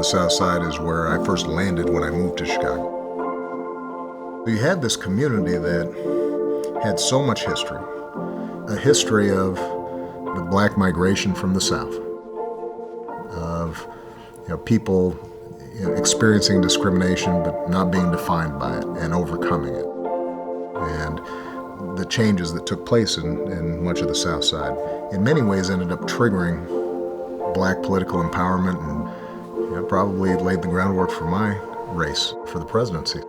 South Side is where I first landed when I moved to Chicago. You had this community that had so much history, a history of the black migration from the South, of people experiencing discrimination but not being defined by it and overcoming it, and the changes that took place in much of the South Side in many ways ended up triggering black political empowerment and probably laid the groundwork for my race for the presidency.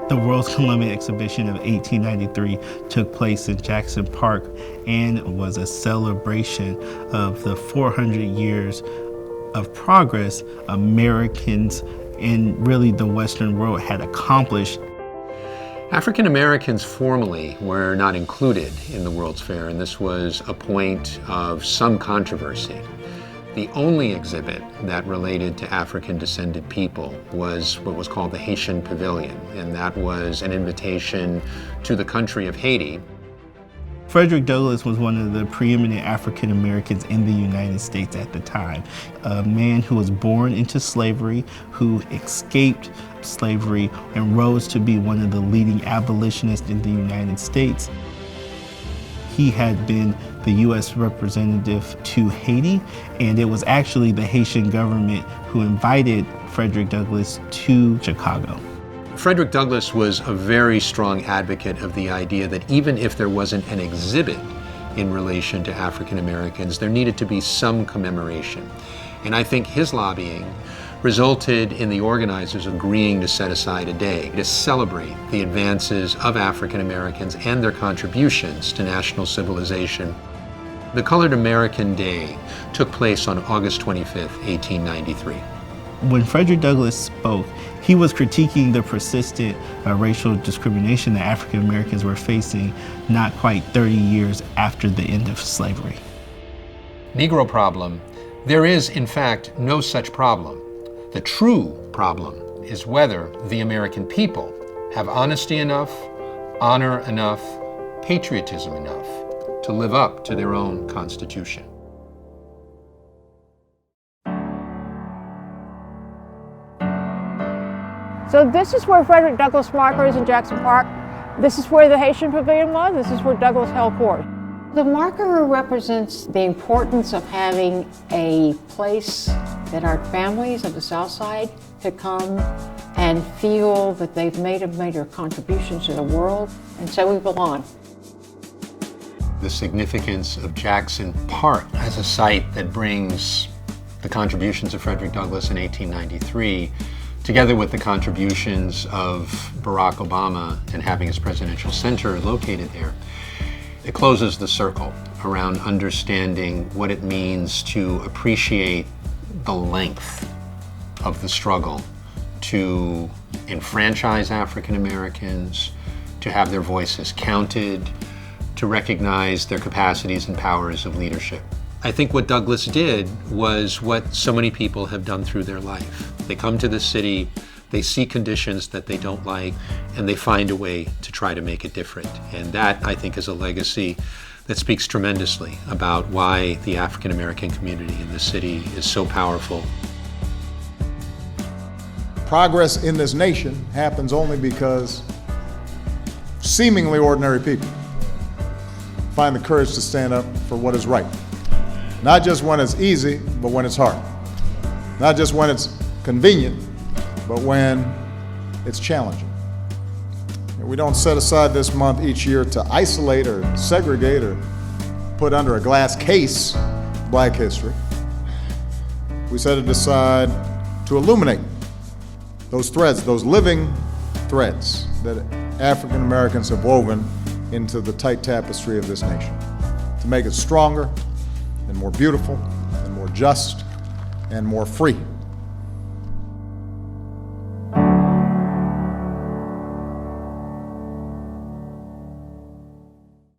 The World's Columbian Exposition of 1893 took place in Jackson Park and was a celebration of the 400 years of progress Americans and really the Western world had accomplished. African Americans formally were not included in the World's Fair, and this was a point of some controversy. The only exhibit that related to African descended people was what was called the Haitian Pavilion, and that was an invitation to the country of Haiti. Frederick Douglass was one of the preeminent African Americans in the United States at the time. A man who was born into slavery, who escaped slavery and rose to be one of the leading abolitionists in the United States. He had been the U.S. representative to Haiti, and it was actually the Haitian government who invited Frederick Douglass to Chicago. Frederick Douglass was a very strong advocate of the idea that even if there wasn't an exhibit in relation to African Americans, there needed to be some commemoration. And I think his lobbying resulted in the organizers agreeing to set aside a day to celebrate the advances of African Americans and their contributions to national civilization. The Colored American Day took place on August 25th, 1893. When Frederick Douglass spoke, he was critiquing the persistent racial discrimination that African Americans were facing not quite 30 years after the end of slavery. Negro problem. There is, in fact, no such problem. The true problem is whether the American people have honesty enough, honor enough, patriotism enough to live up to their own Constitution. So this is where Frederick Douglass marker is in Jackson Park. This is where the Haitian Pavilion was. This is where Douglass held court. The marker represents the importance of having a place that our families of the South Side could come and feel that they've made a major contribution to the world, and so we belong. The significance of Jackson Park as a site that brings the contributions of Frederick Douglass in 1893 together with the contributions of Barack Obama and having his presidential center located there, it closes the circle around understanding what it means to appreciate the length of the struggle to enfranchise African Americans, to have their voices counted, to recognize their capacities and powers of leadership. I think what Douglass did was what so many people have done through their life. They come to the city, they see conditions that they don't like, and they find a way to try to make it different. And that, I think, is a legacy that speaks tremendously about why the African American community in this city is so powerful. Progress in this nation happens only because seemingly ordinary people find the courage to stand up for what is right. Not just when it's easy, but when it's hard. Not just when it's convenient, but when it's challenging. We don't set aside this month each year to isolate or segregate or put under a glass case Black history. We set it aside to illuminate those threads, those living threads that African Americans have woven into the tight tapestry of this nation, to make it stronger and more beautiful and more just and more free.